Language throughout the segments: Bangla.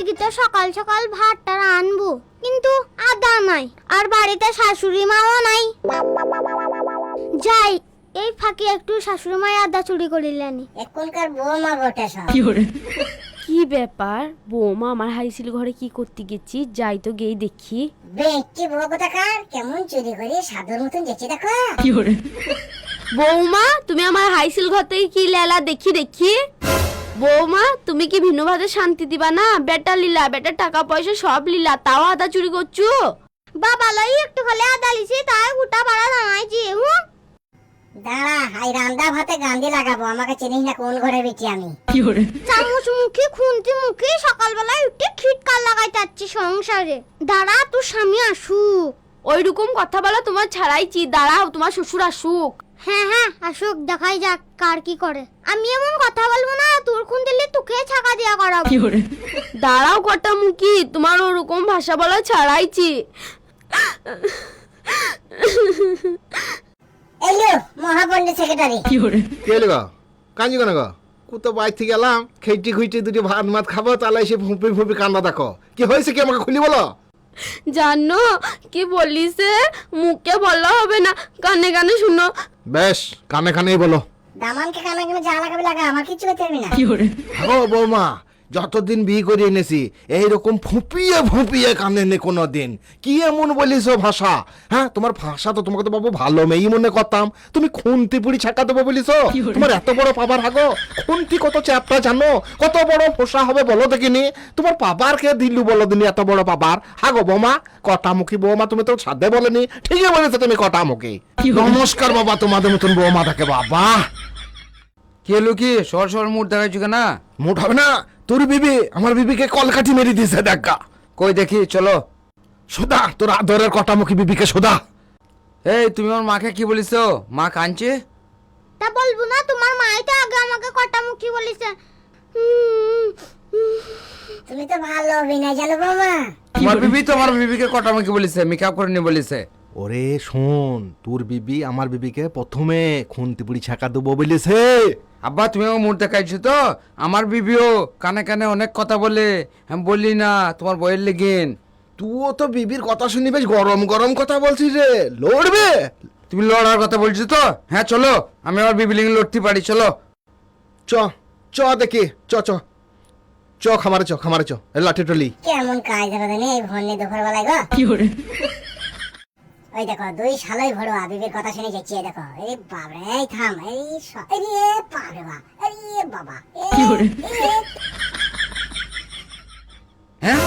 আজকে তো সকাল সকাল ভাতটা রানবো, কিন্তু আদা নাই, আর বাড়িতে শাশুড়ি মাও নাই। যাই, এই ফাঁকে একটু শাশুড়ি মায়ের আদা চুরি করিলেনি। এখনকার বৌমা বটে সব। কি ব্যাপার বৌমা, আমার হাইসিল ঘরে কি করতে গেছি? যাই তো গেই দেখি। বেঁচে বউ কোথাকার, কেমন চুরি করে সাধুর মতন যেচে দেখো। বৌমা, তুমি আমার হাইসিল ঘর থেকে কি লেলা দেখি। বৌমা, তুমি কি ভিন্ন ভাবে শান্তি দিবা না? বেটা লীলা, বেটা টাকা পয়সা সব লীলা, তাও আদা চুরি করছো? বাবা লই একটু খালি আদা লিছি, তাই গোটা বাড়া দাঁড়াইছি। দাঁড়া, হাই রান্দা ভাতে গান্ধি লাগাবো, আমাকে চিনিস না কোন ঘরে বেটি আমি। চামচ মুখে খুন্তি মুখে সকালবেলায় উঠে খিটকার লাগাইতে যাচ্ছি সংসারে। দাঁড়া, তোর স্বামী আসুক। ওইরকম কথা বলা তোমার ছাড়াইছি, দাঁড়াও তোমার শ্বশুর আসুক। হ্যাঁ হ্যাঁ আসুক, দেখাই যাক কার কি করে। আমি এমন কথা বলবো না, তোর খুন দিলে তোকে ছাকা দিয়া করাবো। দাঁড়াও কটা মুখি, তোমার ওরকম ভাষা বলা ছাড়াইছি। এলো মহাপন্ডিত সেক্রেটারি। কে লেগা কাঞ্জি কেন গো? কুতো বাইর থেকে এলাম, খেইটি খুইটি দুটি ভাত মাত খাবো, তাহলে এসে ফুঁপি ফুঁপি কান্দা দেখো। কি হয়েছে কি আমাকে খুলি বলো। জানো কি বলিছে? মুখে বললে হবে না, কানে কানে শুনো। বেশ, কানে কানেই বলো। দামানকে কানে কানে যা লাগাবি লাগা, আমার কিছু করতে পারবি না। হ্যাঁ বৌমা, যতদিন বিয়ে করে এনেছি এইরকম ফুপিয়ে ফুপিয়ে কাঁদেনি কোনো দিন। কি এমন বলিস ভাষা? হ্যাঁ, তোমার ভাষা তো তোমাকে তো বাবু ভালো মেয়ে মনে করতাম, তুমি খুন্তি পুরি ছাকা দেবো বলিস? তোমার এত বড় পাবার হাগো, খুন্তি কত চ্যাপটা জানো, কত বড় ফোসা হবে বলো দেখিনি? তোমার পাবার কে দিলু বলো দিনি এত বড় পাবার হাগো? বৌমা কটামুখী বৌমা, তুমি তো সাধ্যে বলেনি, ঠিকই বলেছো তুমি কটামুখী। নমস্কার বাবা, তোমাদের মতন বৌমা থাকে বাবা। কে লুকি সর সর মুড দেখাইছো কেন? মুঠ হবে না, তোর বিবি আমার বিবিকে কলকাঠি মেরে দিয়েছে দেখা। কই দেখি চলো। সোদা, তোর আদরের কটামুখী বিবিকে সোদা। এই তুমি আমার মাকে কি বলিছো? মা কাঁদছে। তা বলবো না, তোমার মাই তো আগে আমাকে কটা মুখী বলিছে। তুমি তো ভালো অভিনয় জানো বৌমা। তোমার বিবি তো আমার বিবিকে কটামাকি বলিছে, মেকআপ করে নি বলিছে। ওরে শোন, তোর বিবি আমার বিবিকে প্রথমে খুন্তি পুরি ছাকা দেবো বলেছে। আব্বা তুমি আমার মুড দেখাইছো তো? আমার বিবিও কানে কানে অনেক কথা বলে, আমি বললি না তোমার বইয়ের লেগিন। তুইও তো বিবির কথা শুনি বেশ গরম গরম কথা বলছিস রে, লড়বে? তুমি লড়ার কথা বলছো তো? হ্যাঁ চলো, আমি আমার বিবি লেগে লড়তে পারি, চলো। চ চ দেখি, চ চ চ খামারে চ, খামারে চ, লাঠি টলি। কেমন কাজ ধরো দেনে এই ভন্নি দুপুর বেলায় গো। ওই দেখো দুই শালাই ভরো বিবির কথা শুনে যাচ্ছি। দেখো এই বাবরে, এই থাম, এই আরে বাবরে বা, আরে বাবা, হ্যাঁ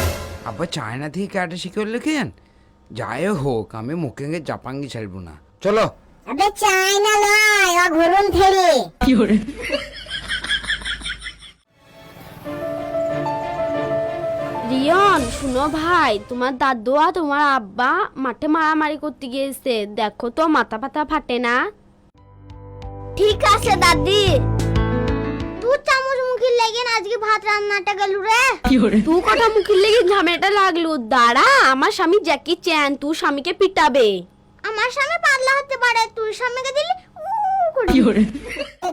আব্বা চায়না থেকে ক্যারেটে শিখে লেখেন। যাই হোক, আমি মুখে জাপাঙ্গি ছাড়বো না, চলো। আবে চাই না লয়, ও ঘুরুন ফেরি। রিয়ন শুনো ভাই, তোমার দাদু আর তোমার আব্বা মাঠে মারামারি করতে গিয়েছে, দেখো তো মাথা পাতা ফাটে না। ঠিক আছে দাদি, তুই চামচ মুখে লেগে আজকে ভাত রান্নাটা গেল রে। তুই কথা মুখের লেগে ঝামেলাটা লাগলো। দাঁড়া, আমার স্বামী জ্যাকি চ্যান, তুই স্বামীকে পিটাবে। আমার সামনে পাতলা হতে পারে, তুই সামনে দিলি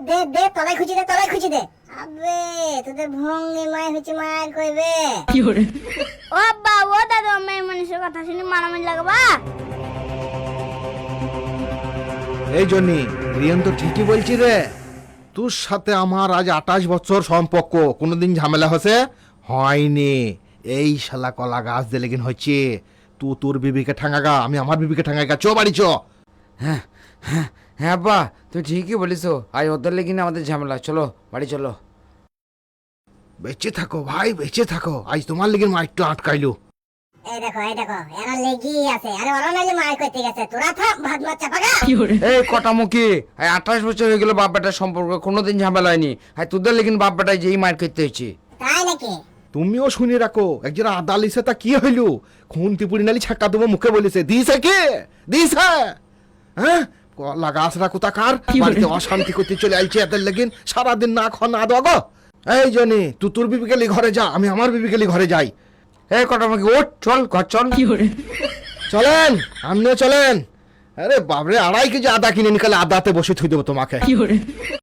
দে দে, তলাই খুঁজি দে, তলাই খুঁজি দে। আবে তোদের ভঙ্গি মায় হচ্ছে মায়ের কইবে। ও আব্বা, ও দাদু, আমি মানুষের কথা শুনে মারামারি লাগাবা। এই জন্যি রিয়ন তো ঠিকই বলছি রে, তোর সাথে আমার আজ 28 বছর সম্পর্ক, কোনোদিন ঝামেলা হচ্ছে হয়নি। এই শালা কলা গাছ দিলে কিন হচ্ছে। তুই তোর বিবিকে ঠাঙ্গাগা, আমি আমার বিবিকে ঠাঙ্গাগা। চ বাড়ি চ। হ্যাঁ হ্যাঁ হ্যাঁ আব্বা তুমি ঠিকই বলিছো, আজ ওদের লেগে না আমাদের ঝামেলা, চলো বাড়ি চলো। বেঁচে থাকো ভাই, বেঁচে থাকো, আজ তোমার লেগে মাইকটা আটকাইলো। এই দেখো এরা লেগেই আছে। আরে ওরা নাইলে মার করতে গেছে, তোরা থাম, ভাত মাছ চাপাগা। এই কটামুখী, 28 বছর হয়ে গেল বাপ বেটার সম্পর্ক, কোনোদিন ঝামেলা হয়নি। আর তোদের লেগে বাপ বেটায় যেই মার করতে হয়েছে। তাই নাকি? তুমিও শুনে রাখো, একজন আদা লিছে তা কি হইল? খুন্তি পুরি নালি ছাকা দেবো মুখে বলেছে, দিছে কে? দিছে? হ্যাঁ, কলা গাছ রাখো তাকার, বাড়িতে অশান্তি করতে চলে আইছে এদের লেগিন, সারাদিন না খাওয়া না দাও গো। এই জনি তুই তোর বিবিকে লি ঘরে যা, আমি আমার বিবিকে লি ঘরে যাই। এই কটামুখী ওঠ, চল ঘর চল। চলেন, আপনিও চলেন। আরে বাবরে, 2.5 কেজি আদা কিনে নিকালে আদাতে বসে থুই দেবো তোমাকে।